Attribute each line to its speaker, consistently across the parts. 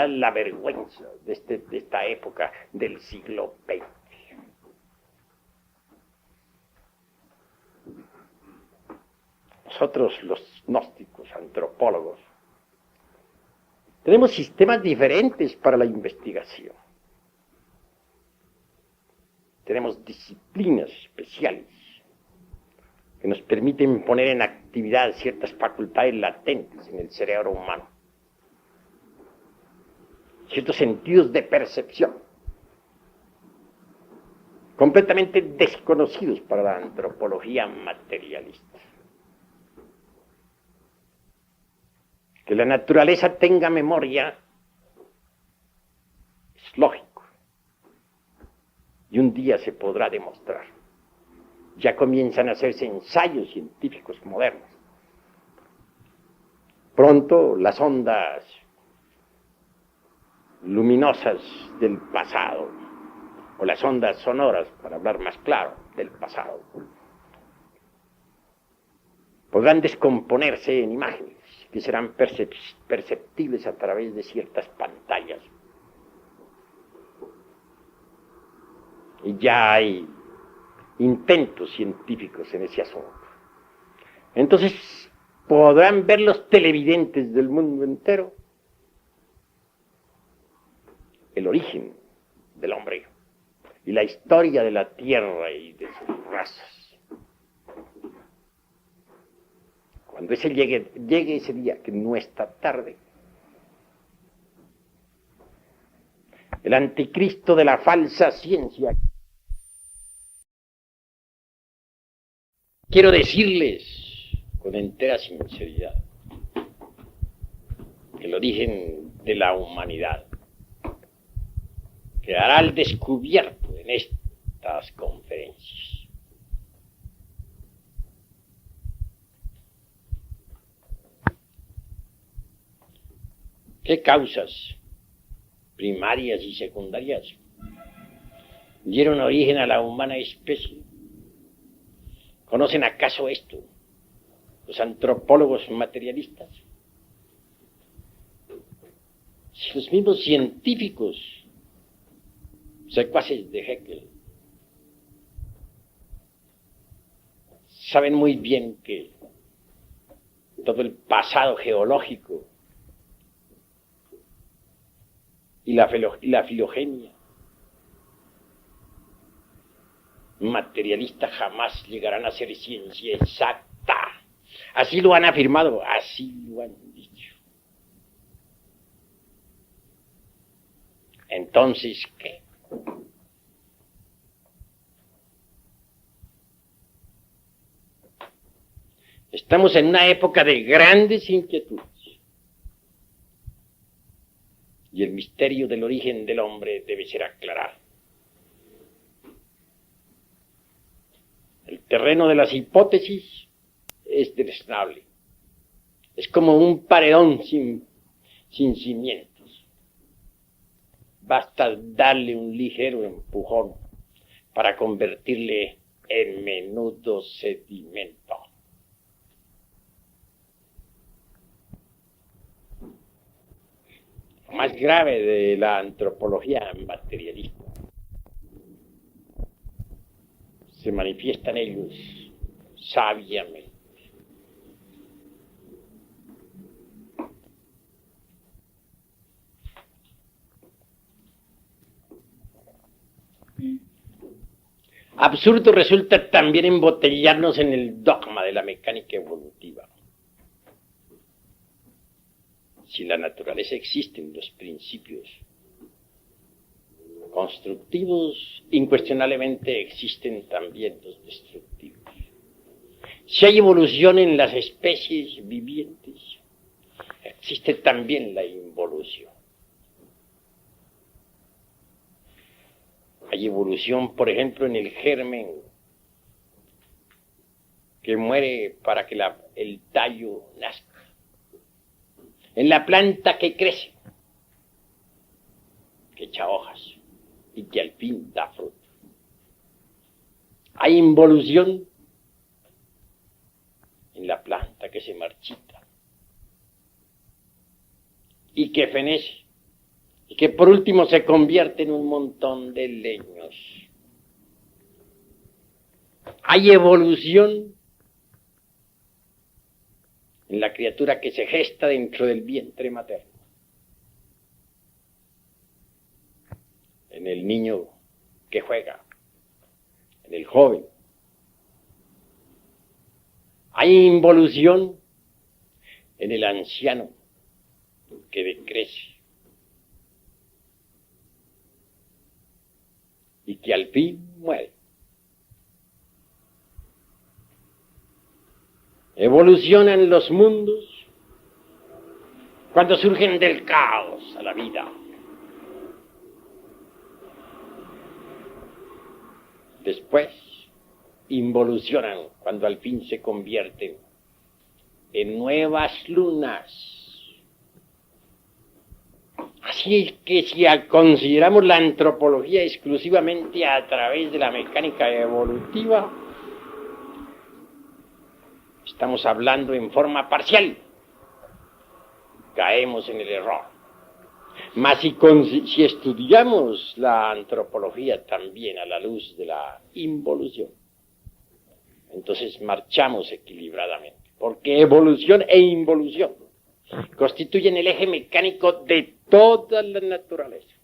Speaker 1: realidad la vergüenza de esta época del siglo XX. Nosotros, los gnósticos, antropólogos, tenemos sistemas diferentes para la investigación. Tenemos disciplinas especiales que nos permiten poner en actividad ciertas facultades latentes en el cerebro humano, ciertos sentidos de percepción, completamente desconocidos para la antropología materialista. Que la naturaleza tenga memoria es lógico, y un día se podrá demostrar. Ya comienzan a hacerse ensayos científicos modernos. Pronto las ondas luminosas del pasado, o las ondas sonoras, para hablar más claro, del pasado, podrán descomponerse en imágenes que serán perceptibles a través de ciertas pantallas. Y ya hay intentos científicos en ese asunto. Entonces, podrán ver los televidentes del mundo entero el origen del hombre y la historia de la Tierra y de sus razas. Cuando llegue ese día, que no está tarde, el anticristo de la falsa ciencia. Quiero decirles con entera sinceridad que el origen de la humanidad quedará al descubierto en estas conferencias. ¿Qué causas primarias y secundarias dieron origen a la humana especie? ¿Conocen acaso esto los antropólogos materialistas? Si los mismos científicos, secuaces de Haeckel, saben muy bien que todo el pasado geológico y la filogenia materialista jamás llegarán a ser ciencia exacta. Así lo han afirmado, así lo han dicho. Entonces, ¿qué? Estamos en una época de grandes inquietudes. Y el misterio del origen del hombre debe ser aclarado. El terreno de las hipótesis es deleznable. Es como un paredón sin cimientos. Basta darle un ligero empujón para convertirle en menudo sedimento. Lo más grave de la antropología materialista se manifiesta en ellos sabiamente. Absurdo resulta también embotellarnos en el dogma de la mecánica evolutiva. Si en la naturaleza existen los principios constructivos, incuestionablemente existen también los destructivos. Si hay evolución en las especies vivientes, existe también la involución. Hay evolución, por ejemplo, en el germen que muere para que el tallo nazca. En la planta que crece, que echa hojas y que al fin da fruto. Hay involución en la planta que se marchita y que fenece y que por último se convierte en un montón de leños. Hay evolución en la criatura que se gesta dentro del vientre materno, en el niño que juega, en el joven. Hay involución en el anciano que decrece y que al fin muere. Evolucionan los mundos cuando surgen del caos a la vida. Después involucionan cuando al fin se convierten en nuevas lunas. Así que si consideramos la antropología exclusivamente a través de la mecánica evolutiva, estamos hablando en forma parcial. Caemos en el error. Mas si estudiamos la antropología también a la luz de la involución, entonces marchamos equilibradamente, porque evolución e involución constituyen el eje mecánico de toda la naturaleza.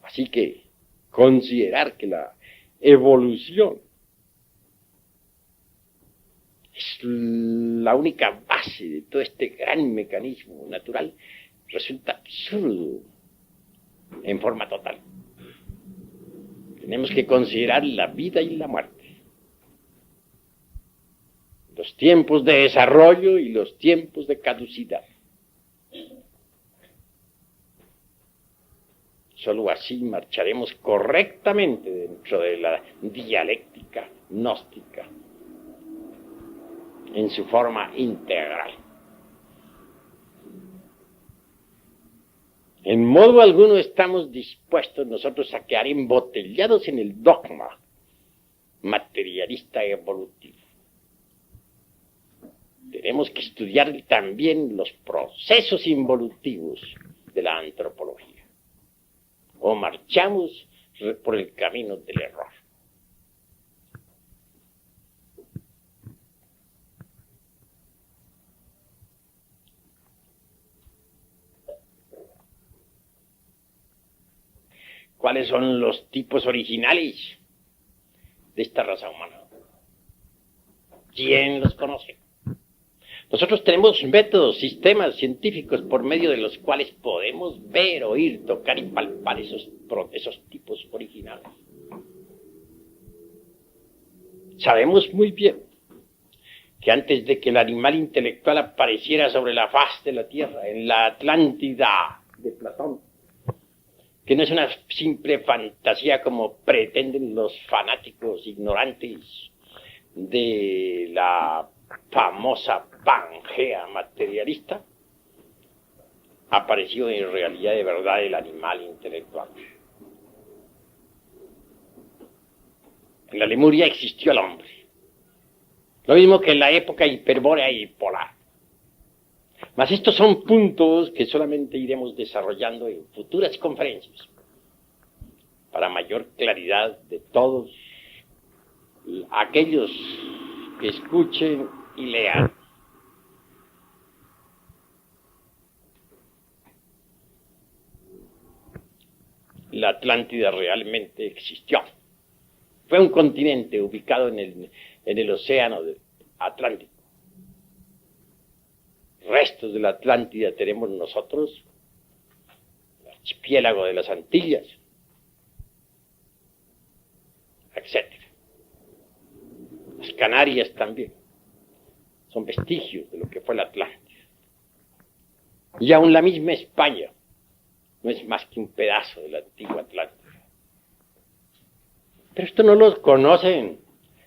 Speaker 1: Así que considerar que la evolución es la única base de todo este gran mecanismo natural resulta absurdo en forma total. Tenemos que considerar la vida y la muerte, los tiempos de desarrollo y los tiempos de caducidad. Solo así marcharemos correctamente dentro de la dialéctica gnóstica en su forma integral. En modo alguno estamos dispuestos nosotros a quedar embotellados en el dogma materialista evolutivo. Tenemos que estudiar también los procesos involutivos de la antropología, o marchamos por el camino del error. ¿Cuáles son los tipos originales de esta raza humana? ¿Quién los conoce? Nosotros tenemos métodos, sistemas científicos por medio de los cuales podemos ver, oír, tocar y palpar esos tipos originales. Sabemos muy bien que antes de que el animal intelectual apareciera sobre la faz de la Tierra, en la Atlántida de Platón, que no es una simple fantasía como pretenden los fanáticos ignorantes de la famosa Pangea materialista, apareció en realidad de verdad el animal intelectual. En la Lemuria existió el hombre, lo mismo que en la época hiperbórea y polar. Mas estos son puntos que solamente iremos desarrollando en futuras conferencias para mayor claridad de todos aquellos que escuchen y lean. La Atlántida realmente existió. Fue un continente ubicado en el océano Atlántico. Restos de la Atlántida tenemos nosotros, el archipiélago de las Antillas, etc. Las Canarias también son vestigios de lo que fue la Atlántida. Y aún la misma España no es más que un pedazo de la antigua Atlántida. Pero esto no lo conocen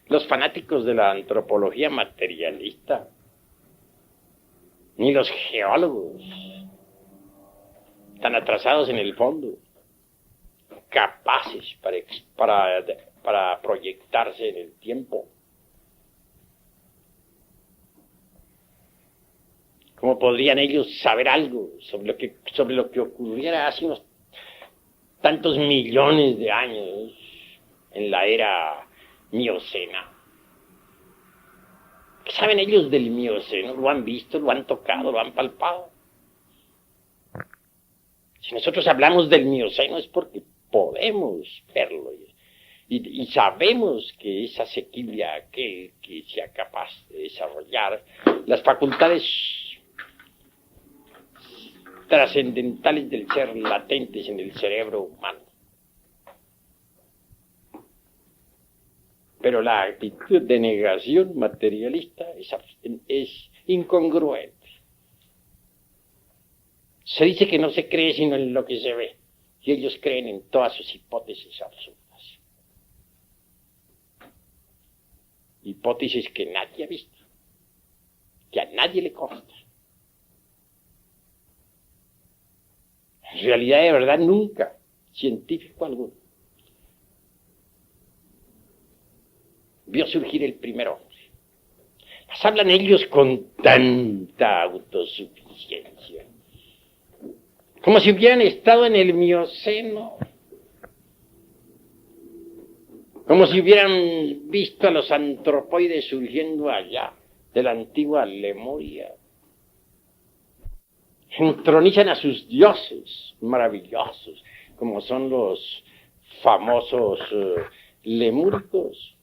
Speaker 1: los fanáticos de la antropología materialista, ni los geólogos, tan atrasados en el fondo, capaces para proyectarse en el tiempo. ¿Cómo podrían ellos saber algo sobre lo que ocurriera hace unos tantos millones de años en la era miocena? ¿Qué saben ellos del mioceno? ¿Lo han visto, lo han tocado, lo han palpado? Si nosotros hablamos del mioceno es porque podemos verlo y sabemos que es asequible a aquel que sea capaz de desarrollar las facultades trascendentales del ser latentes en el cerebro humano. Pero la actitud de negación materialista es incongruente. Se dice que no se cree sino en lo que se ve, y ellos creen en todas sus hipótesis absurdas. Hipótesis que nadie ha visto, que a nadie le consta. En realidad, de verdad, nunca, científico alguno, vio surgir el primer hombre. Las hablan ellos con tanta autosuficiencia, como si hubieran estado en el Mioceno, como si hubieran visto a los antropoides surgiendo allá, de la antigua Lemuria. Entronizan a sus dioses maravillosos, como son los famosos lemúricos,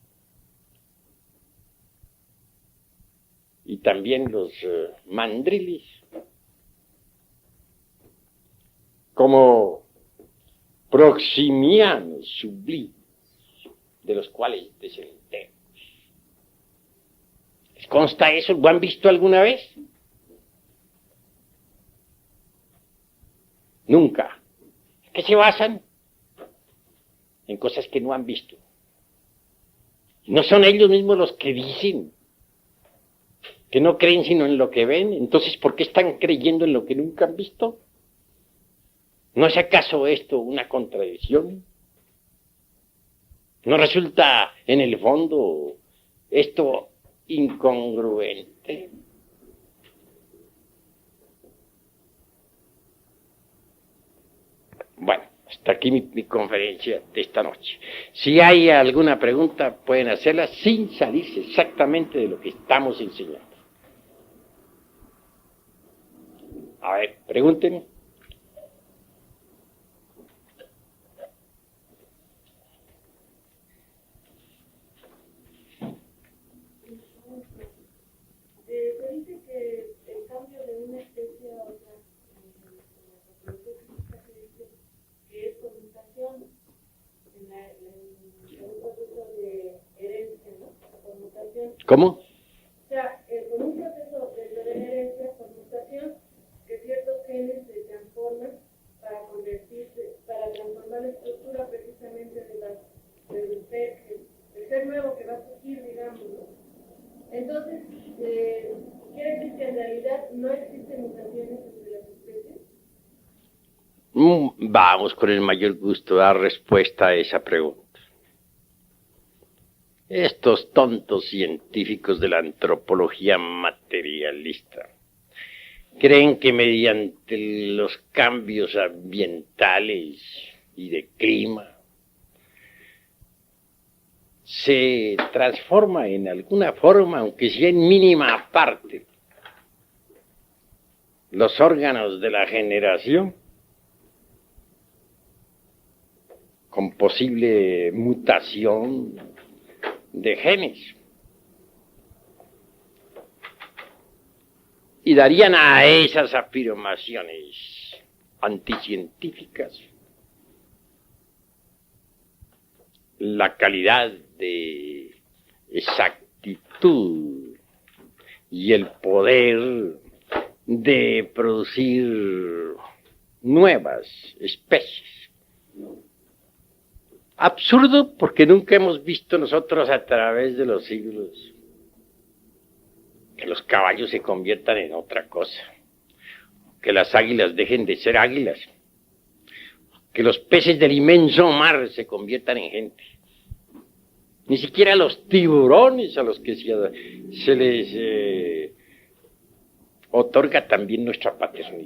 Speaker 1: y también los mandrilis, como proximianos sublimes, de los cuales descendemos. ¿Les consta eso? ¿Lo han visto alguna vez? Nunca. ¿En qué se basan? En cosas que no han visto. ¿No son ellos mismos los que dicen que no creen sino en lo que ven? Entonces, ¿por qué están creyendo en lo que nunca han visto? ¿No es acaso esto una contradicción? ¿No resulta, en el fondo, esto incongruente? Bueno, hasta aquí mi conferencia de esta noche. Si hay alguna pregunta, pueden hacerla sin salirse exactamente de lo que estamos enseñando. A ver, pregúntenme.
Speaker 2: Se dice que el cambio de una especie a otra, en la física se dice que es por mutación, en un proceso de herencia, ¿no? Por mutación.
Speaker 1: ¿Cómo?
Speaker 2: O sea, por un proceso de herencia, por mutación, que ciertos genes se transforman para transformar la estructura precisamente del ser nuevo que va a surgir, digamos, ¿no? Entonces, quiere decir que en realidad no existen mutaciones entre las especies.
Speaker 1: Vamos con el mayor gusto a dar respuesta a esa pregunta. Estos tontos científicos de la antropología materialista creen que mediante los cambios ambientales y de clima se transforma en alguna forma, aunque sea en mínima parte, los órganos de la generación con posible mutación de genes. Y darían a esas afirmaciones anticientíficas la calidad de exactitud y el poder de producir nuevas especies. Absurdo porque nunca hemos visto nosotros a través de los siglos que los caballos se conviertan en otra cosa, que las águilas dejen de ser águilas, que los peces del inmenso mar se conviertan en gente. Ni siquiera los tiburones a los que se les otorga también nuestra paternidad.